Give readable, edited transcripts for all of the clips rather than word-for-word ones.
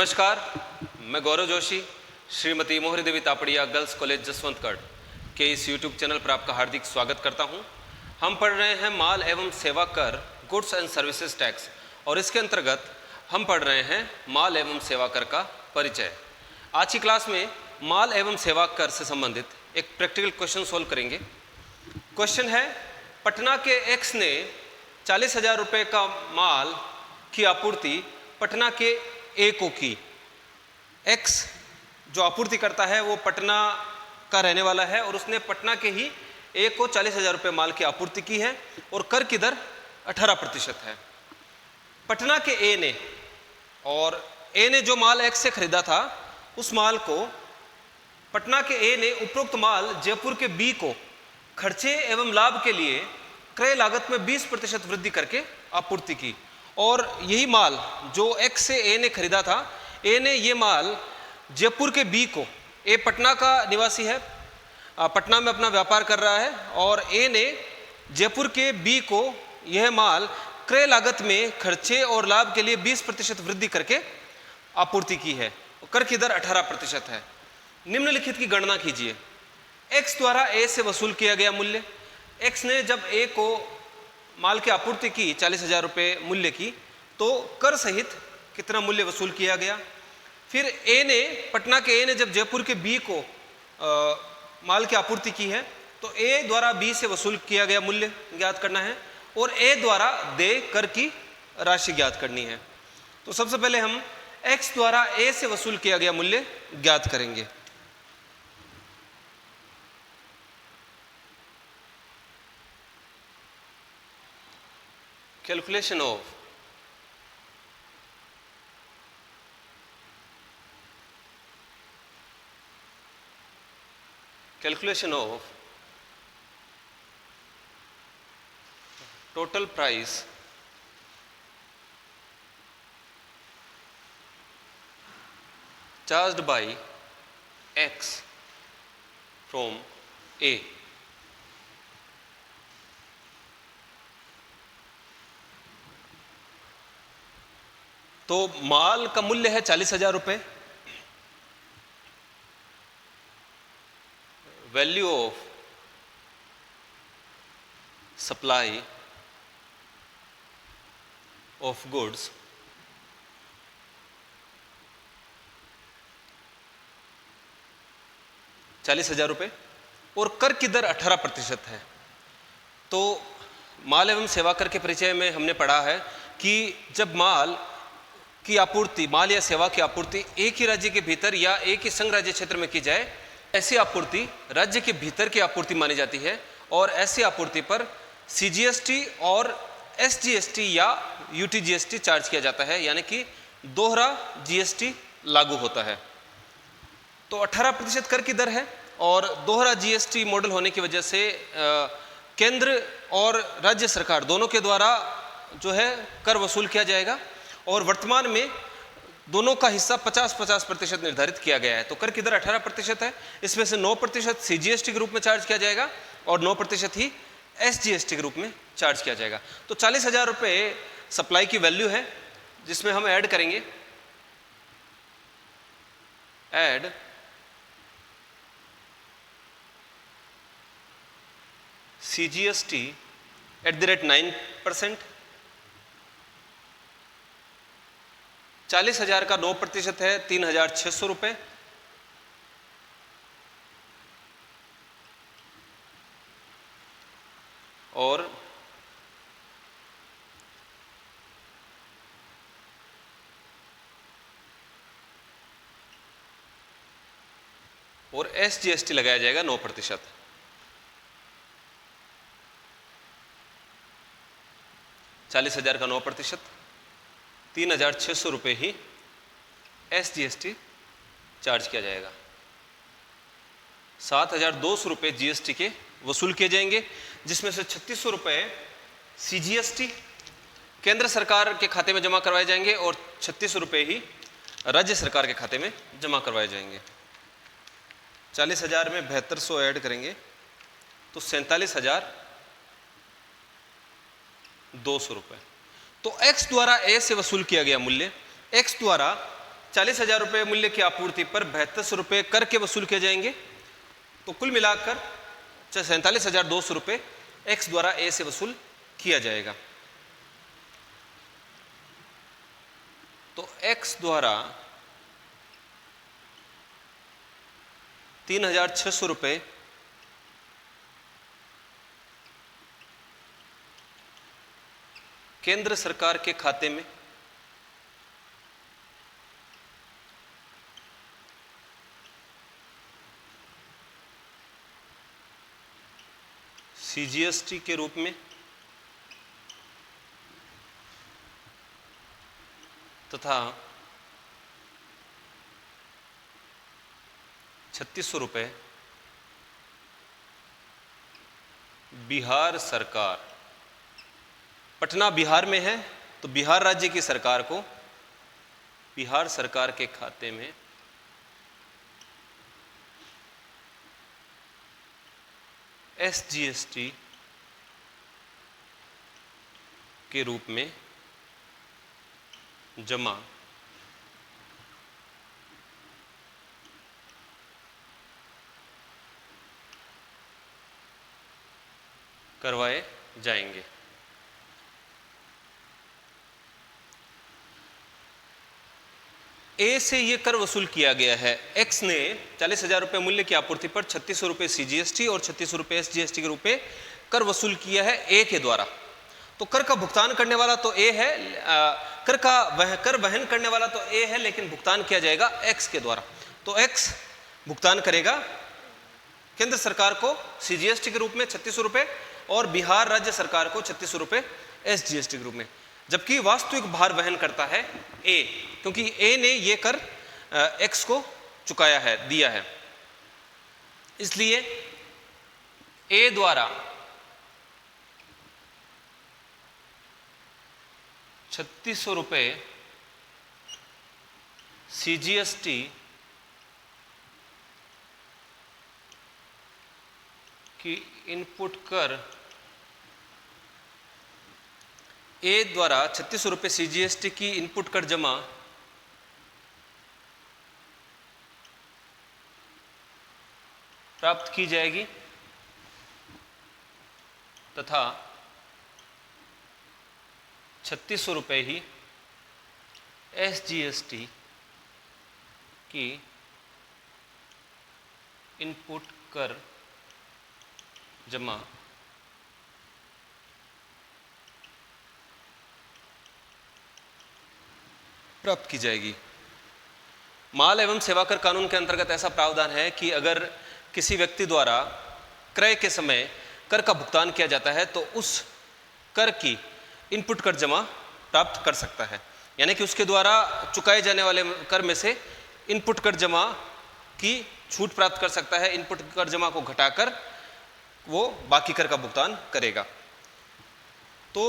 नमस्कार, मैं गौरव जोशी श्रीमती मोहरी देवी तापड़िया गर्ल्स कॉलेज जसवंतगढ़ के इस यूट्यूब चैनल पर आपका हार्दिक स्वागत करता हूं। हम पढ़ रहे हैं माल एवं सेवा कर गुड्स एंड सर्विसेज टैक्स और इसके अंतर्गत हम पढ़ रहे हैं माल एवं सेवा कर का परिचय। आज की क्लास में माल एवं सेवा कर से संबंधित एक प्रैक्टिकल क्वेश्चन सोल्व करेंगे। क्वेश्चन है, पटना के एक्स ने 40,000 रुपये का माल की आपूर्ति पटना के ए को की। एक्स जो आपूर्ति करता है वो पटना का रहने वाला है और उसने पटना के ही ए को 40,000 रुपये माल की आपूर्ति की है और कर की दर 18% है। पटना के ए ने जो माल एक्स से खरीदा था उस माल को पटना के ए ने उपरोक्त माल जयपुर के बी को खर्चे एवं लाभ के लिए क्रय लागत में 20% वृद्धि करके आपूर्ति की और यही माल जो एक्स से ए ने खरीदा था, ए ने ये माल जयपुर के बी को, ए पटना का निवासी है, पटना में अपना व्यापार कर रहा है और ए ने जयपुर के बी को यह माल क्रय लागत में खर्चे और लाभ के लिए 20% वृद्धि करके आपूर्ति की है। कर की दर 18% है। निम्नलिखित की गणना कीजिए। एक्स द्वारा ए से वसूल किया गया मूल्य। एक्स ने जब ए को माल की आपूर्ति की 40,000 रुपये मूल्य की तो कर सहित कितना मूल्य वसूल किया गया। फिर ए ने पटना के ए ने जब जयपुर के बी को माल की आपूर्ति की है तो ए द्वारा बी से वसूल किया गया मूल्य ज्ञात करना है और ए द्वारा देय कर की राशि ज्ञात करनी है। तो सबसे पहले हम एक्स द्वारा ए से वसूल किया गया मूल्य ज्ञात करेंगे। Calculation of total price charged by X from A। तो माल का मूल्य है 40,000 रुपये। Value of supply of goods ₹40,000 और कर की दर 18% है। तो माल एवं सेवा कर के परिचय में हमने पढ़ा है कि जब माल या सेवा की आपूर्ति एक ही राज्य के भीतर या एक ही संघ राज्य क्षेत्र में की जाए, ऐसी आपूर्ति राज्य के भीतर की आपूर्ति मानी जाती है और ऐसी आपूर्ति पर CGST और SGST या UTGST चार्ज किया जाता है, यानी कि दोहरा GST लागू होता है। तो 18% कर की दर है और दोहरा GST मॉडल होने की वजह से केंद्र और राज्य सरकार दोनों के द्वारा जो है कर वसूल किया जाएगा और वर्तमान में दोनों का हिस्सा 50-50% निर्धारित किया गया है। तो कर की दर 18% है। इसमें से 9% CGST के रूप में चार्ज किया जाएगा और 9% ही SGST के रूप में चार्ज किया जाएगा। तो 40,000 रुपये सप्लाई की वैल्यू है, जिसमें हम ऐड करेंगे ऐड CGST @ 9%। 40,000 का 9% है 3,600 रुपये और SGST लगाया जाएगा 9%। 40,000 का 9%, 3,600 रुपये ही SGST चार्ज किया जाएगा। 7,200 रुपये GST के वसूल किए जाएंगे, जिसमें से 3,600 रुपये CGST केंद्र सरकार के खाते में जमा करवाए जाएंगे और 3,600 रुपये ही राज्य सरकार के खाते में जमा करवाए जाएंगे। 40,000 में 7,200 ऐड करेंगे तो 47,200 रुपये। तो x द्वारा a से वसूल किया गया मूल्य, x द्वारा 40,000 रुपये मूल्य की आपूर्ति पर 7200 रुपये कर के वसूल किए जाएंगे। तो कुल मिलाकर 47,200 रुपये एक्स द्वारा ए से वसूल किया जाएगा। तो एक्स द्वारा 3,600 रुपये केंद्र सरकार के खाते में सीजीएसटी के रूप में तथा 3,600 रुपये बिहार सरकार, पटना बिहार में है तो बिहार राज्य की सरकार को बिहार सरकार के खाते में एसजीएसटी के रूप में जमा करवाए जाएंगे। ए से ये कर वसूल किया गया है। एक्स ने 40,000 रुपये मूल्य की आपूर्ति पर 3,600 रुपये सीजीएसटी और 3,600 रुपये एसजीएसटी के रूप में कर वसूल किया है ए के द्वारा। तो कर का भुगतान करने वाला तो ए है, कर वहन करने वाला तो ए है, लेकिन भुगतान किया जाएगा एक्स के द्वारा। तो एक्स भुगतान करेगा केंद्र सरकार को सीजीएसटी के रूप में 3,600 रुपये और बिहार राज्य सरकार को 3,600 रुपये एसजीएसटी के रूप में, जबकि वास्तविक भार वहन करता है ए, क्योंकि ए ने ये कर एक्स को चुकाया है, दिया है। इसलिए ए द्वारा 3,600 रुपये सीजीएसटी की इनपुट कर ए द्वारा 3,600 रुपये सीजीएसटी की इनपुट कर जमा प्राप्त की जाएगी तथा 3,600 रुपये ही एसजीएसटी की इनपुट कर जमा प्राप्त की जाएगी। माल एवं सेवा कर कानून के अंतर्गत ऐसा प्रावधान है कि अगर किसी व्यक्ति द्वारा क्रय के समय कर का भुगतान किया जाता है तो उस कर की इनपुट कर जमा प्राप्त कर सकता है, यानी कि उसके द्वारा चुकाए जाने वाले कर में से इनपुट कर जमा की छूट प्राप्त कर सकता है। इनपुट कर जमा को घटाकर वो बाकी कर का भुगतान करेगा। तो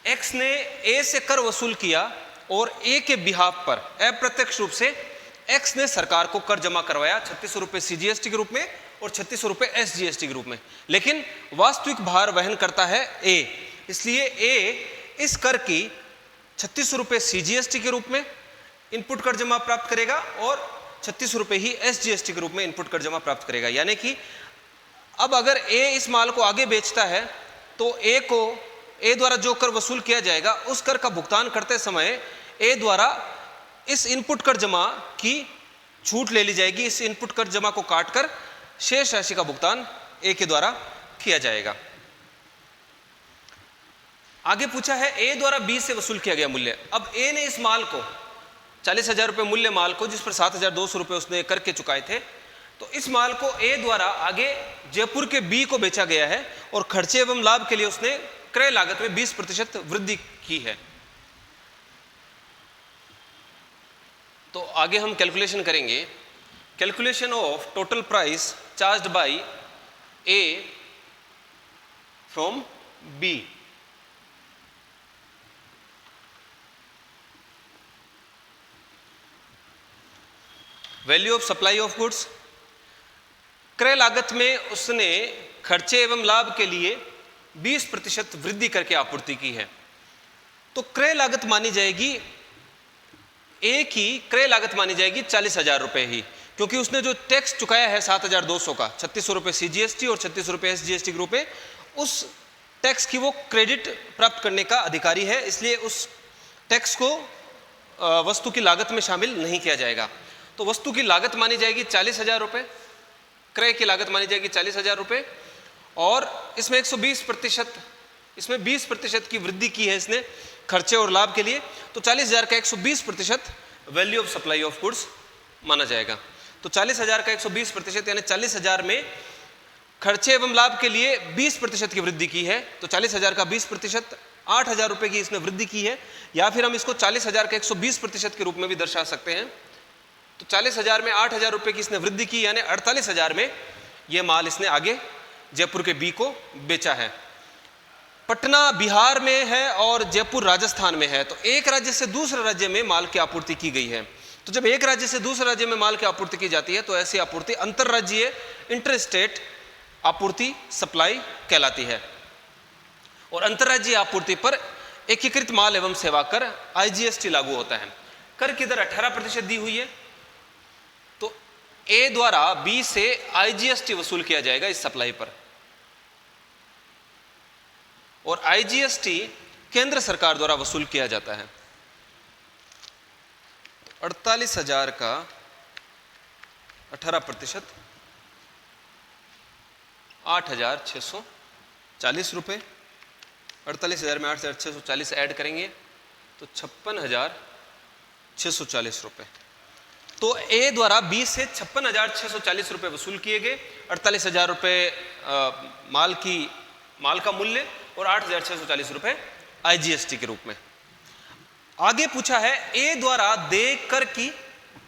एक्स ने ए से कर वसूल किया और ए के बिहाफ पर अप्रत्यक्ष रूप से एक्स ने सरकार को कर जमा करवाया 3,600 रुपये सीजीएसटी के रूप में और 3,600 रुपये एसजीएसटी के रूप में, लेकिन वास्तविक भार वहन करता है ए। इसलिए ए इस कर की 3,600 रुपये सीजीएसटी के रूप में इनपुट कर जमा प्राप्त करेगा और 3,600 रुपये ही एसजीएसटी के रूप में इनपुट कर जमा प्राप्त करेगा। यानी कि अब अगर ए इस माल को आगे बेचता है तो ए द्वारा जो कर वसूल किया जाएगा उस कर का भुगतान करते समय ए द्वारा इस इनपुट कर जमा की छूट ले ली जाएगी। इस इनपुट कर जमा को काटकर शेष राशि का भुगतान ए के द्वारा किया जाएगा। आगे पूछा है ए द्वारा बी से वसूल किया गया मूल्य। अब ए ने इस माल को 40,000 रुपये मूल्य माल को, जिस पर 7,200 रुपये उसने करके चुकाए थे, तो इस माल को ए द्वारा आगे जयपुर के बी को बेचा गया है और खर्चे एवं लाभ के लिए उसने क्रय लागत में 20% वृद्धि की है। तो आगे हम कैलकुलेशन करेंगे। Calculation of total price charged by A from B. Value of supply of goods, क्रय लागत में उसने खर्चे एवं लाभ के लिए 20% वृद्धि करके आपूर्ति की है। तो क्रय लागत मानी जाएगी ए की क्रय लागत मानी जाएगी 40,000 रुपये ही, क्योंकि उसने जो टैक्स चुकाया है 7,200 का, 3600 रुपये CGST और 3600 रुपये SGST के रूप में, उस टैक्स की वो क्रेडिट प्राप्त करने का अधिकारी है, इसलिए उस टैक्स को वस्तु की लागत में शामिल नहीं किया जाएगा। तो वस्तु की लागत मानी जाएगी 40,000 रुपये, क्रय की लागत मानी जाएगी 40,000 रुपये, और इसमें 120%, इसमें 20% की वृद्धि की है इसने खर्चे और लाभ के लिए, तो 40,000 का 120% value of supply of goods माना जाएगा। तो 40,000 का 120% यानी 40,000 में खर्चे एवं लाभ के लिए 20% की वृद्धि की है, तो 40,000 का 20% 8,000 रुपये की इसने वृद्धि की है, या फिर हम इसको 40,000 का 120% के रूप में भी दर्शा सकते हैं। तो 40,000 में 8,000 रुपये की इसने वृद्धि की, यानी 48,000 में यह माल इसने आगे जयपुर के बी को बेचा है। पटना बिहार में है और जयपुर राजस्थान में है, तो एक राज्य से दूसरे राज्य में माल की आपूर्ति की गई है। तो जब एक राज्य से दूसरे राज्य में माल की आपूर्ति की जाती है तो ऐसी आपूर्ति अंतरराज्यीय इंटरस्टेट आपूर्ति सप्लाई कहलाती है। और अंतरराज्यीय आपूर्ति पर एकीकृत माल एवं सेवा कर IGST लागू होता है। कर की दर 18% दी हुई है, तो ए द्वारा बी से IGST वसूल किया जाएगा इस सप्लाई पर, और IGST केंद्र सरकार द्वारा वसूल किया जाता है। 48,000 का 18% 8,640 रुपये, 48,000 में 8,640 ऐड करेंगे तो 56,640 रुपये। तो ए द्वारा बी से 56,640 रुपये वसूल किए गए, 48,000 रुपये माल का मूल्य और 8,640 रुपये IGST के रूप में। आगे पूछा है ए द्वारा देय कर की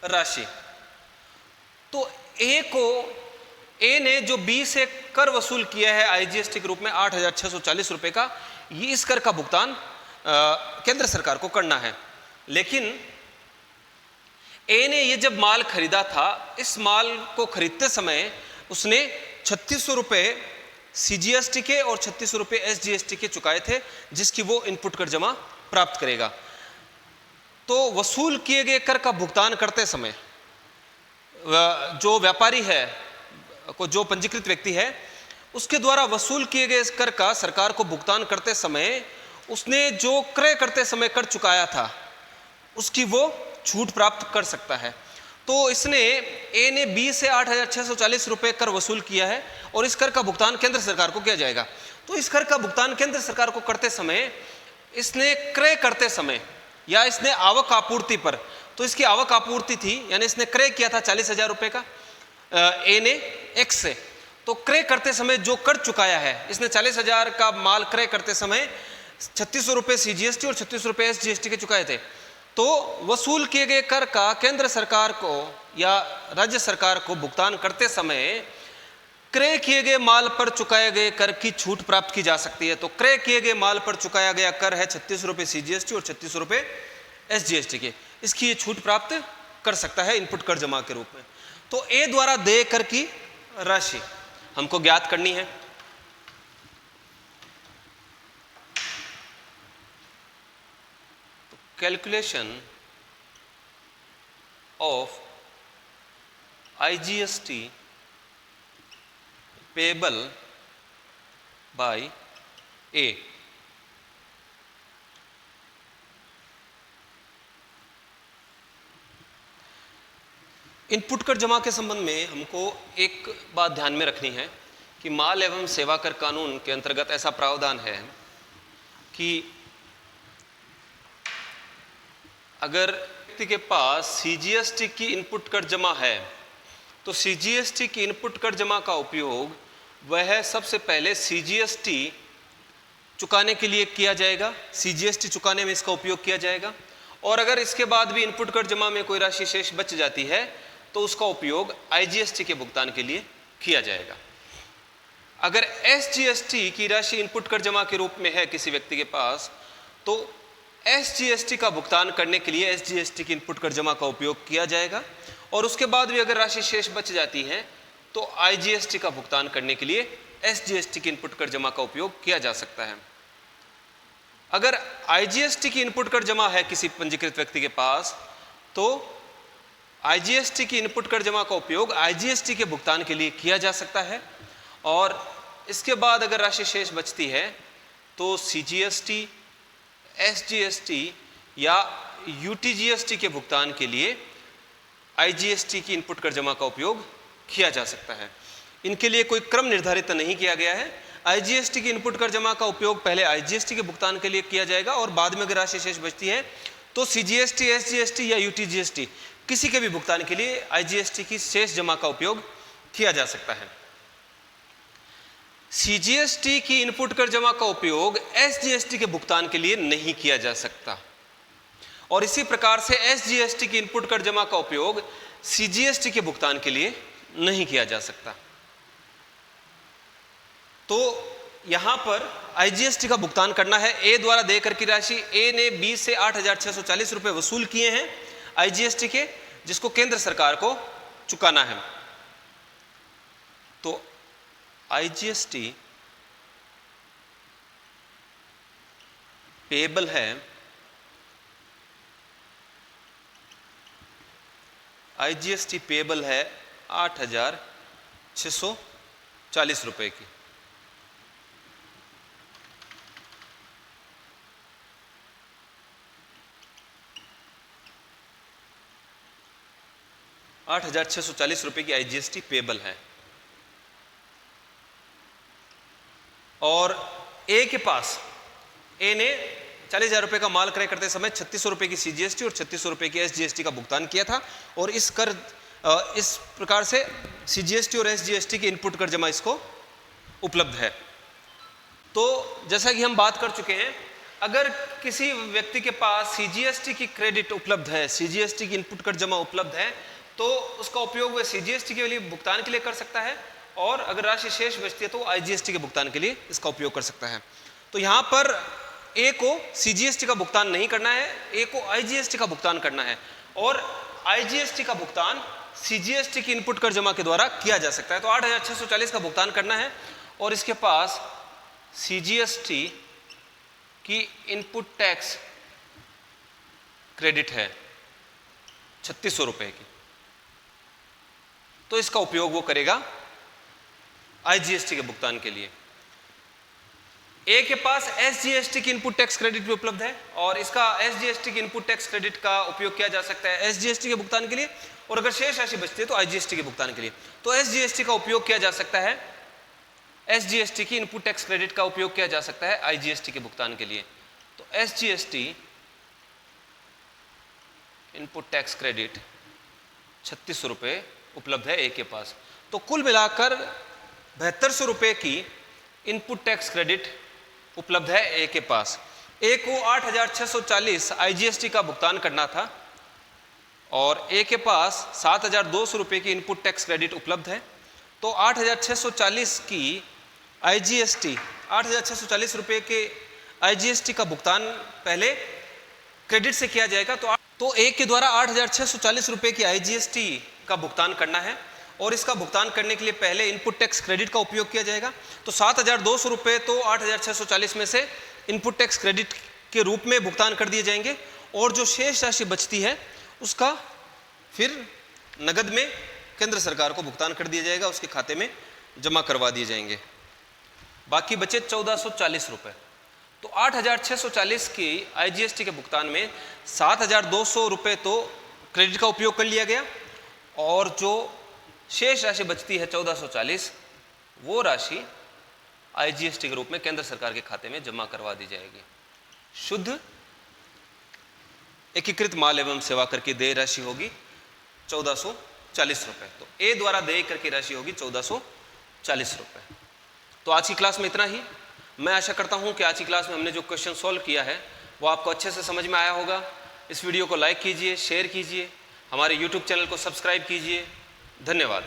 राशि। तो ए ने जो बी से कर वसूल किया है IGST के रूप में 8,640 रुपये का, ये इस कर का भुगतान केंद्र सरकार को करना है। लेकिन ए ने ये जब माल खरीदा था, इस माल को खरीदते समय उसने 3,600 रुपये CGST के और 3,600 रुपये SGST के चुकाए थे, जिसकी वो इनपुट कर जमा प्राप्त करेगा। तो वसूल किए गए कर का भुगतान करते समय जो व्यापारी है, जो पंजीकृत व्यक्ति है, उसके द्वारा वसूल किए गए इस कर का सरकार को भुगतान करते समय उसने जो क्रय करते समय कर चुकाया था उसकी वो छूट प्राप्त कर सकता है। तो इसने ए ने बी से 8,640 रुपये कर वसूल किया है और इस कर का भुगतान केंद्र सरकार को किया जाएगा। तो इस कर का भुगतान केंद्र सरकार को करते समय इसने क्रय करते समय या इसने आवक आपूर्ति पर, तो इसकी आवक आपूर्ति थी यानी इसने क्रय किया था 40,000 रुपये का ए ने एक्स से, तो क्रय करते समय जो कर चुकाया है, इसने 40,000 का माल क्रय करते समय 3,600 रुपये CGST और 3,600 रुपये SGST के चुकाए थे। तो वसूल किए गए कर का केंद्र सरकार को या राज्य सरकार को भुगतान करते समय क्रय किए गए माल पर चुकाए गए कर की छूट प्राप्त की जा सकती है। तो क्रय किए गए माल पर चुकाया गया कर है 3,600 रुपये CGST और 3,600 रुपये SGST के, इसकी ये छूट प्राप्त कर सकता है इनपुट कर जमा के रूप में। तो ए द्वारा देय कर की राशि हमको ज्ञात करनी है। Calculation of IGST payable by A. Input कर जमा के संबंध में हमको एक बात ध्यान में रखनी है कि माल एवं सेवा कर कानून के अंतर्गत ऐसा प्रावधान है कि अगर व्यक्ति के पास CGST की इनपुट कर जमा है तो CGST की इनपुट कर जमा का उपयोग वह सबसे पहले CGST चुकाने के लिए किया जाएगा, CGST चुकाने में इसका उपयोग किया जाएगा। और अगर इसके बाद भी इनपुट कर जमा में कोई राशि शेष बच जाती है तो उसका उपयोग IGST के भुगतान के लिए किया जाएगा। अगर SGST की राशि इनपुट कर जमा के रूप में है किसी व्यक्ति के पास, तो SGST का भुगतान करने के लिए SGST की इनपुट कर जमा का उपयोग किया जाएगा। और उसके बाद भी अगर राशि शेष बच जाती है तो IGST का भुगतान करने के लिए SGST की इनपुट कर जमा का उपयोग किया जा सकता है। अगर IGST की इनपुट कर जमा है किसी पंजीकृत व्यक्ति के पास तो आईजीएसटी की इनपुट कर जमा का उपयोग आईजीएसटी के भुगतान के लिए किया जा सकता है, और इसके बाद अगर राशि शेष बचती है तो सीजीएसटी, एसजीएसटी या यूटीजीएसटी के भुगतान के लिए आईजीएसटी की इनपुट कर जमा का उपयोग किया जा सकता है। इनके लिए कोई क्रम निर्धारित नहीं किया गया है। आईजीएसटी की इनपुट कर जमा का उपयोग पहले आईजीएसटी के भुगतान के लिए किया जाएगा और बाद में अगर राशि शेष बचती है तो सीजीएसटी, एसजीएसटी या यूटीजीएसटी किसी के भी भुगतान के लिए आईजीएसटी की शेष जमा का उपयोग किया जा सकता है। सीजीएसटी की इनपुट कर जमा का उपयोग एसजीएसटी के भुगतान के लिए नहीं किया जा सकता, और इसी प्रकार से एसजीएसटी की इनपुट कर जमा का उपयोग सीजीएसटी के भुगतान के लिए नहीं किया जा सकता। तो यहां पर आईजीएसटी का भुगतान करना है। ए द्वारा देकर की राशि, ए ने बी से 8,640 रुपए वसूल किए हैं आईजीएसटी के, जिसको केंद्र सरकार को चुकाना है। तो आईजीएसटी पेएबल है, आईजीएसटी पेएबल है 8,640 रुपए की। ₹8,640 की आईजीएसटी पेएबल है, और ए के पास, ए ने 40,000 रुपए का माल क्रय करते समय 3,600 रुपए की सीजीएसटी और 3,600 रुपए की एसजीएसटी का भुगतान किया था, और इस प्रकार से सीजीएसटी और एसजीएसटी की इनपुट कर जमा इसको उपलब्ध है। तो जैसा कि हम बात कर चुके हैं, अगर किसी व्यक्ति के पास सीजीएसटी की क्रेडिट उपलब्ध है, सीजीएसटी की इनपुट कर जमा उपलब्ध है, तो उसका उपयोग वह सीजीएसटी के लिए भुगतान के लिए कर सकता है, और अगर राशि शेष बचती है तो आईजीएसटी के भुगतान के लिए इसका उपयोग कर सकता है। तो यहां पर ए को सीजीएसटी का भुगतान नहीं करना है, ए को आईजीएसटी का भुगतान करना है, और आईजीएसटी का भुगतान सीजीएसटी की इनपुट कर जमा के द्वारा किया जा सकता है। तो 8,640 का भुगतान करना है, और इसके पास सीजीएसटी की इनपुट टैक्स क्रेडिट है 3,600 रुपए की, तो इसका उपयोग वो करेगा आईजीएसटी के भुगतान के लिए। ए के पास एसजीएसटी की इनपुट टैक्स क्रेडिट भी उपलब्ध है, और इसका एसजीएसटी की इनपुट टैक्स क्रेडिट का उपयोग किया जा सकता है एसजीएसटी के भुगतान के लिए, और अगर शेष राशि बचती है तो आईजीएसटी के भुगतान के लिए। तो एसजीएसटी का उपयोग किया जा सकता है, एसजीएसटी की इनपुट टैक्स क्रेडिट का उपयोग किया जा सकता है आईजीएसटी के भुगतान के लिए। तो एसजीएसटी इनपुट टैक्स क्रेडिट 3,600 रुपए उपलब्ध है ए के पास। तो कुल मिलाकर 7,200 रुपए की इनपुट टैक्स क्रेडिट उपलब्ध है ए के पास। ए को 8,640 आईजीएसटी का भुगतान करना था, और ए के पास 7,200 रुपए की इनपुट टैक्स क्रेडिट उपलब्ध है। तो 8,640 की आईजीएसटी, 8,640 रुपए के आईजीएसटी का भुगतान पहले क्रेडिट से किया जाएगा। तो ए के द्वारा 8,640 रुपए की आईजीएसटी का भुगतान करना है, और इसका भुगतान करने के लिए पहले इनपुट टैक्स क्रेडिट का उपयोग किया जाएगा। तो 7,200 रुपए तो 8,640 में से इनपुट टैक्स क्रेडिट के रूप में भुगतान कर दिए जाएंगे, और जो शेष राशि बचती है उसका फिर नगद में केंद्र सरकार को भुगतान कर दिया जाएगा, उसके खाते में जमा करवा दिए जाएंगे। बाकी बचे 1,440 रुपए। तो 8,640 की आईजीएसटी के भुगतान में 7,200 रुपए तो क्रेडिट का उपयोग कर लिया गया, और जो शेष राशि बचती है 1,440, वो राशि आईजीएसटी के रूप में केंद्र सरकार के खाते में जमा करवा दी जाएगी। शुद्ध एकीकृत माल एवं सेवा कर की देय राशि होगी 1,440 रुपए। तो ए द्वारा देय कर की राशि होगी 1,440 रुपए। तो आज की क्लास में इतना ही। मैं आशा करता हूं कि आज की क्लास में हमने जो क्वेश्चन सॉल्व किया है वो आपको अच्छे से समझ में आया होगा। इस वीडियो को लाइक कीजिए, शेयर कीजिए, हमारे YouTube चैनल को सब्सक्राइब कीजिए। धन्यवाद।